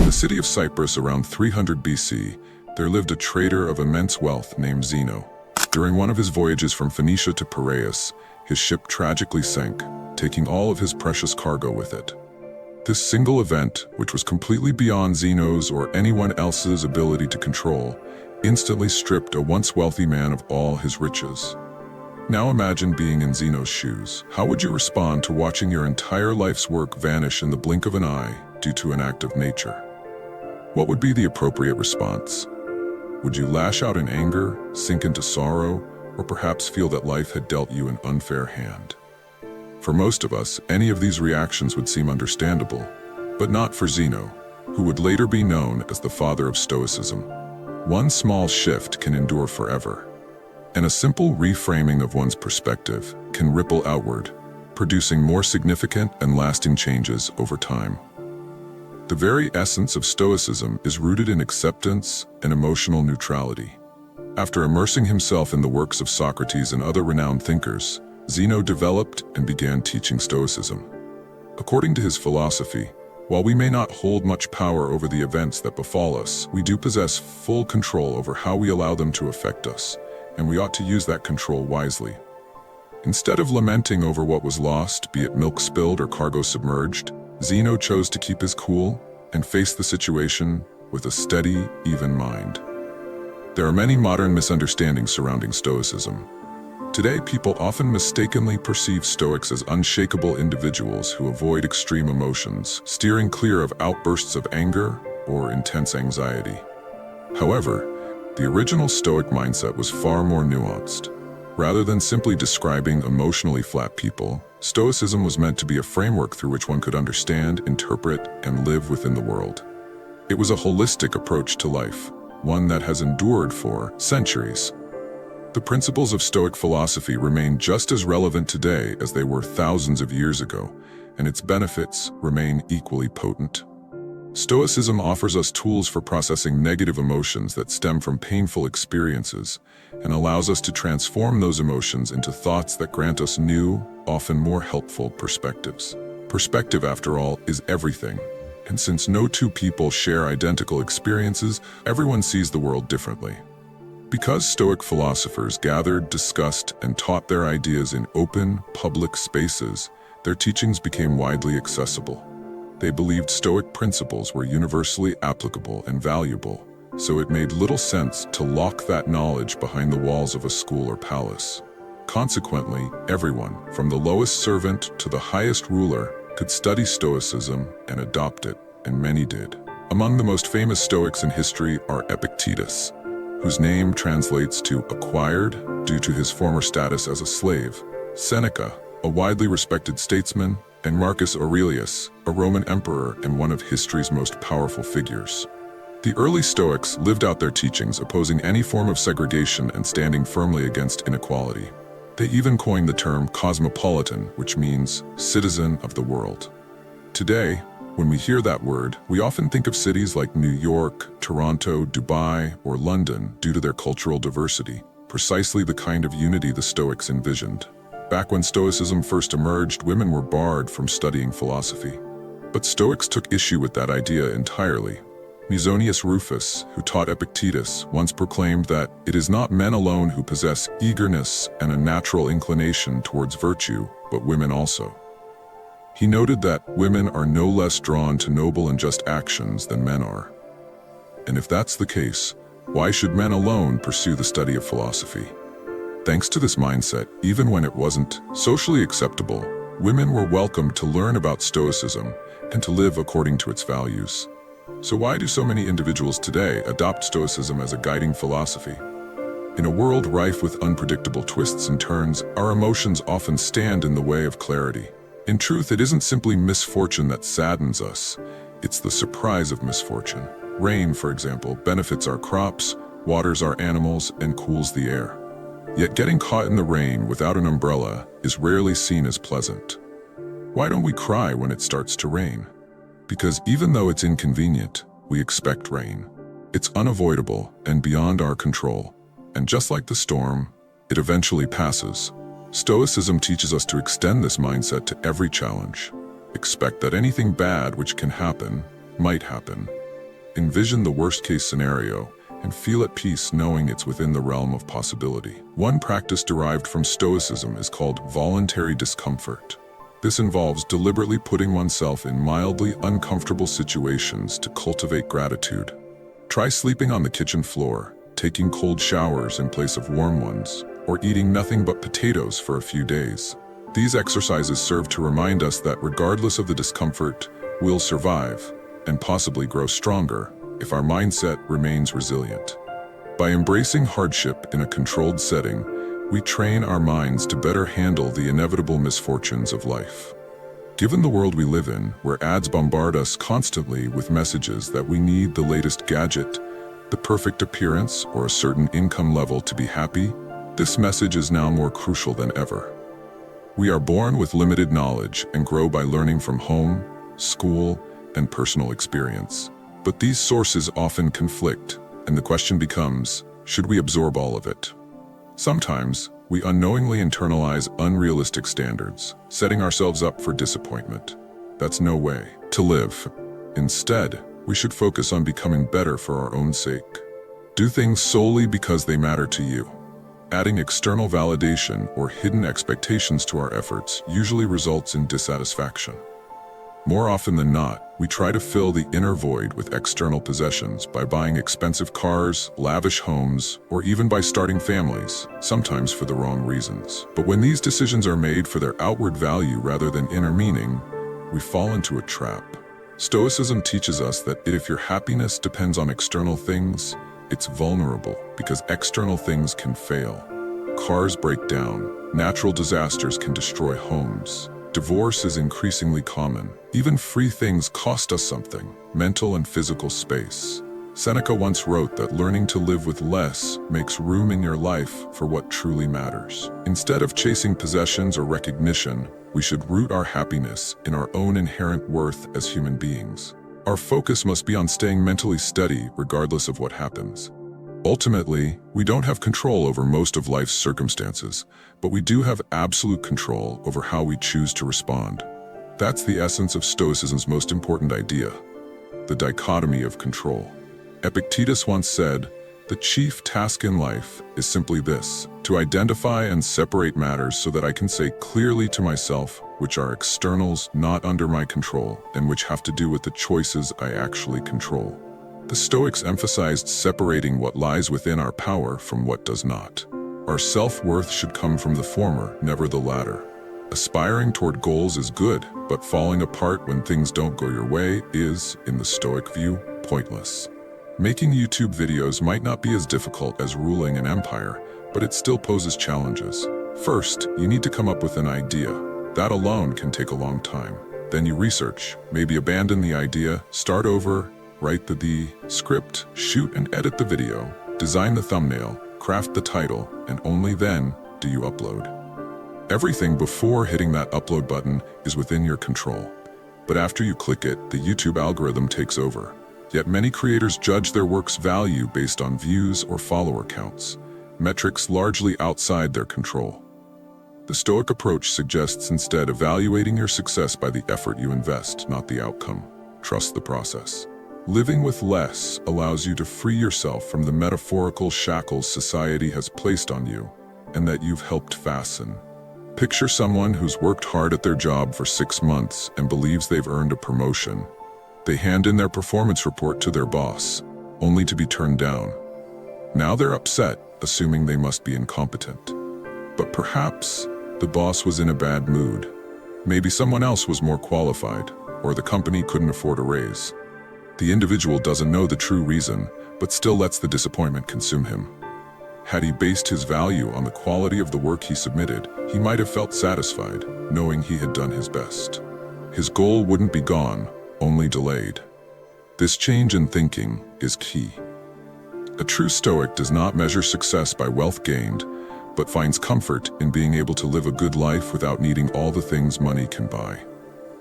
the city of Cyprus around 300 BC, there lived a trader of immense wealth named Zeno. During one of his voyages from Phoenicia to Piraeus, his ship tragically sank, taking all of his precious cargo with it. This single event, which was completely beyond Zeno's or anyone else's ability to control, instantly stripped a once wealthy man of all his riches. Now imagine being in Zeno's shoes. How would you respond to watching your entire life's work vanish in the blink of an eye due to an act of nature? What would be the appropriate response? Would you lash out in anger, sink into sorrow, or perhaps feel that life had dealt you an unfair hand? For most of us, any of these reactions would seem understandable, but not for Zeno, who would later be known as the father of Stoicism. One small shift can endure forever, and a simple reframing of one's perspective can ripple outward, producing more significant and lasting changes over time. The very essence of Stoicism is rooted in acceptance and emotional neutrality. After immersing himself in the works of Socrates and other renowned thinkers, Zeno developed and began teaching Stoicism. According to his philosophy, while we may not hold much power over the events that befall us, we do possess full control over how we allow them to affect us, and we ought to use that control wisely. Instead of lamenting over what was lost, be it milk spilled or cargo submerged, Zeno chose to keep his cool and face the situation with a steady, even mind. There are many modern misunderstandings surrounding Stoicism. Today, people often mistakenly perceive Stoics as unshakable individuals who avoid extreme emotions, steering clear of outbursts of anger or intense anxiety. However, the original Stoic mindset was far more nuanced. Rather than simply describing emotionally flat people, Stoicism was meant to be a framework through which one could understand, interpret, and live within the world. It was a holistic approach to life, one that has endured for centuries. The principles of Stoic philosophy remain just as relevant today as they were thousands of years ago, and its benefits remain equally potent. Stoicism offers us tools for processing negative emotions that stem from painful experiences, and allows us to transform those emotions into thoughts that grant us new, often more helpful perspectives. Perspective, after all, is everything, and since no two people share identical experiences, everyone sees the world differently. Because Stoic philosophers gathered, discussed, and taught their ideas in open, public spaces, their teachings became widely accessible. They believed Stoic principles were universally applicable and valuable, so it made little sense to lock that knowledge behind the walls of a school or palace. Consequently, everyone, from the lowest servant to the highest ruler, could study Stoicism and adopt it, and many did. Among the most famous Stoics in history are Epictetus, whose name translates to acquired due to his former status as a slave, Seneca, a widely respected statesman, and Marcus Aurelius, a Roman emperor and one of history's most powerful figures. The early Stoics lived out their teachings, opposing any form of segregation and standing firmly against inequality. They even coined the term cosmopolitan, which means citizen of the world. Today, when we hear that word, we often think of cities like New York, Toronto, Dubai, or London due to their cultural diversity, precisely the kind of unity the Stoics envisioned. Back when Stoicism first emerged, women were barred from studying philosophy. But Stoics took issue with that idea entirely. Musonius Rufus, who taught Epictetus, once proclaimed that it is not men alone who possess eagerness and a natural inclination towards virtue, but women also. He noted that women are no less drawn to noble and just actions than men are. And if that's the case, why should men alone pursue the study of philosophy? Thanks to this mindset, even when it wasn't socially acceptable, women were welcomed to learn about Stoicism and to live according to its values. So why do so many individuals today adopt Stoicism as a guiding philosophy? In a world rife with unpredictable twists and turns, our emotions often stand in the way of clarity. In truth, it isn't simply misfortune that saddens us, it's the surprise of misfortune. Rain, for example, benefits our crops, waters our animals, and cools the air. Yet getting caught in the rain without an umbrella is rarely seen as pleasant. Why don't we cry when it starts to rain? Because even though it's inconvenient, we expect rain. It's unavoidable and beyond our control. And just like the storm, it eventually passes. Stoicism teaches us to extend this mindset to every challenge. Expect that anything bad which can happen, might happen. Envision the worst-case scenario and feel at peace knowing it's within the realm of possibility. One practice derived from Stoicism is called voluntary discomfort. This involves deliberately putting oneself in mildly uncomfortable situations to cultivate gratitude. Try sleeping on the kitchen floor, taking cold showers in place of warm ones, or eating nothing but potatoes for a few days. These exercises serve to remind us that regardless of the discomfort, we'll survive and possibly grow stronger if our mindset remains resilient. By embracing hardship in a controlled setting, we train our minds to better handle the inevitable misfortunes of life. Given the world we live in, where ads bombard us constantly with messages that we need the latest gadget, the perfect appearance, or a certain income level to be happy, this message is now more crucial than ever. We are born with limited knowledge and grow by learning from home, school, and personal experience. But these sources often conflict, and the question becomes, should we absorb all of it? Sometimes, we unknowingly internalize unrealistic standards, setting ourselves up for disappointment. That's no way to live. Instead, we should focus on becoming better for our own sake. Do things solely because they matter to you. Adding external validation or hidden expectations to our efforts usually results in dissatisfaction. More often than not, we try to fill the inner void with external possessions by buying expensive cars, lavish homes, or even by starting families, sometimes for the wrong reasons. But when these decisions are made for their outward value rather than inner meaning, we fall into a trap. Stoicism teaches us that if your happiness depends on external things, it's vulnerable because external things can fail. Cars break down, natural disasters can destroy homes. Divorce is increasingly common. Even free things cost us something, mental and physical space. Seneca once wrote that learning to live with less makes room in your life for what truly matters. Instead of chasing possessions or recognition, we should root our happiness in our own inherent worth as human beings. Our focus must be on staying mentally steady regardless of what happens. Ultimately, we don't have control over most of life's circumstances, but we do have absolute control over how we choose to respond. That's the essence of Stoicism's most important idea, the dichotomy of control. Epictetus once said, "The chief task in life is simply this, to identify and separate matters so that I can say clearly to myself which are externals not under my control and which have to do with the choices I actually control." The Stoics emphasized separating what lies within our power from what does not. Our self-worth should come from the former, never the latter. Aspiring toward goals is good, but falling apart when things don't go your way is, in the Stoic view, pointless. Making YouTube videos might not be as difficult as ruling an empire, but it still poses challenges. First, you need to come up with an idea. That alone can take a long time. Then you research, maybe abandon the idea, start over, write the script, shoot and edit the video, design the thumbnail, craft the title, and only then do you upload. Everything before hitting that upload button is within your control. But after you click it, the YouTube algorithm takes over. Yet many creators judge their work's value based on views or follower counts, metrics largely outside their control. The Stoic approach suggests instead evaluating your success by the effort you invest, not the outcome. Trust the process. Living with less allows you to free yourself from the metaphorical shackles society has placed on you and that you've helped fasten. Picture someone who's worked hard at their job for 6 months and believes they've earned a promotion. They hand in their performance report to their boss, only to be turned down. Now they're upset, assuming they must be incompetent. But perhaps the boss was in a bad mood. Maybe someone else was more qualified, or the company couldn't afford a raise. The individual doesn't know the true reason, but still lets the disappointment consume him. Had he based his value on the quality of the work he submitted, he might have felt satisfied, knowing he had done his best. His goal wouldn't be gone, only delayed. This change in thinking is key. A true Stoic does not measure success by wealth gained, but finds comfort in being able to live a good life without needing all the things money can buy.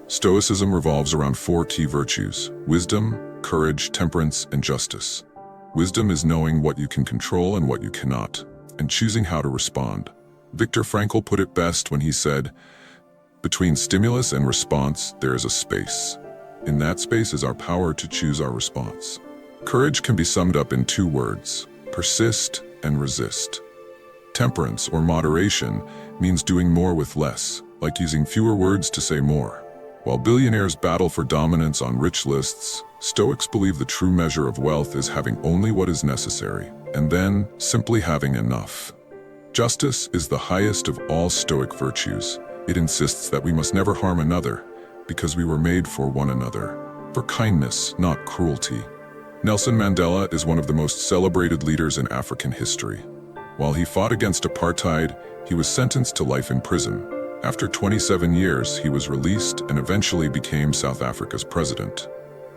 Stoicism revolves around 4 key virtues: wisdom, courage, temperance, and justice. Wisdom is knowing what you can control and what you cannot, and choosing how to respond. Viktor Frankl put it best when he said, "Between stimulus and response, there is a space. In that space is our power to choose our response." Courage can be summed up in two words: persist and resist. Temperance, or moderation, means doing more with less, like using fewer words to say more. While billionaires battle for dominance on rich lists, Stoics believe the true measure of wealth is having only what is necessary, and then simply having enough. Justice is the highest of all Stoic virtues. It insists that we must never harm another, because we were made for one another, for kindness, not cruelty. Nelson Mandela is one of the most celebrated leaders in African history. While he fought against apartheid, he was sentenced to life in prison. After 27 years, he was released and eventually became South Africa's president.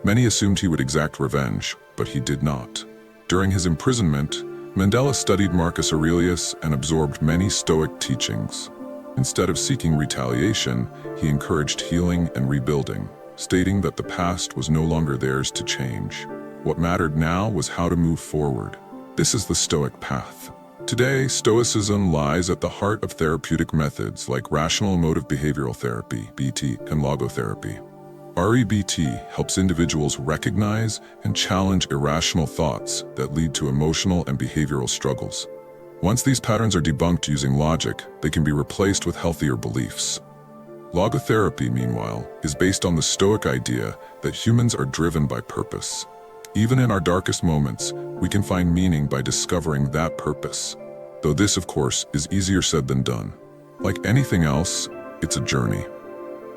Many assumed he would exact revenge, but he did not. During his imprisonment, Mandela studied Marcus Aurelius and absorbed many Stoic teachings. Instead of seeking retaliation, he encouraged healing and rebuilding, stating that the past was no longer theirs to change. What mattered now was how to move forward. This is the Stoic path. Today, Stoicism lies at the heart of therapeutic methods like rational emotive behavioral therapy, (BT), and logotherapy. REBT helps individuals recognize and challenge irrational thoughts that lead to emotional and behavioral struggles. Once these patterns are debunked using logic, they can be replaced with healthier beliefs. Logotherapy, meanwhile, is based on the Stoic idea that humans are driven by purpose. Even in our darkest moments, we can find meaning by discovering that purpose. Though this, of course, is easier said than done. Like anything else, it's a journey.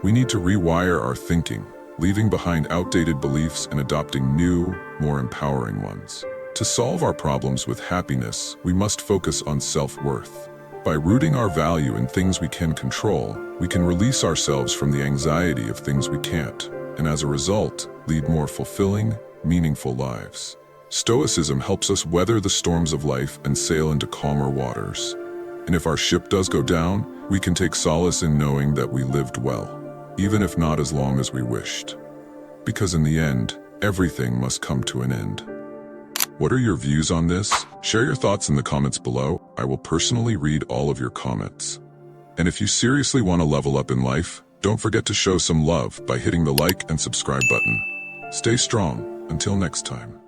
We need to rewire our thinking, leaving behind outdated beliefs and adopting new, more empowering ones. To solve our problems with happiness, we must focus on self-worth. By rooting our value in things we can control, we can release ourselves from the anxiety of things we can't, and as a result, lead more fulfilling, meaningful lives. Stoicism helps us weather the storms of life and sail into calmer waters. And if our ship does go down, we can take solace in knowing that we lived well, even if not as long as we wished. Because in the end, everything must come to an end. What are your views on this? Share your thoughts in the comments below. I will personally read all of your comments. And if you seriously want to level up in life, don't forget to show some love by hitting the like and subscribe button. Stay strong. Until next time.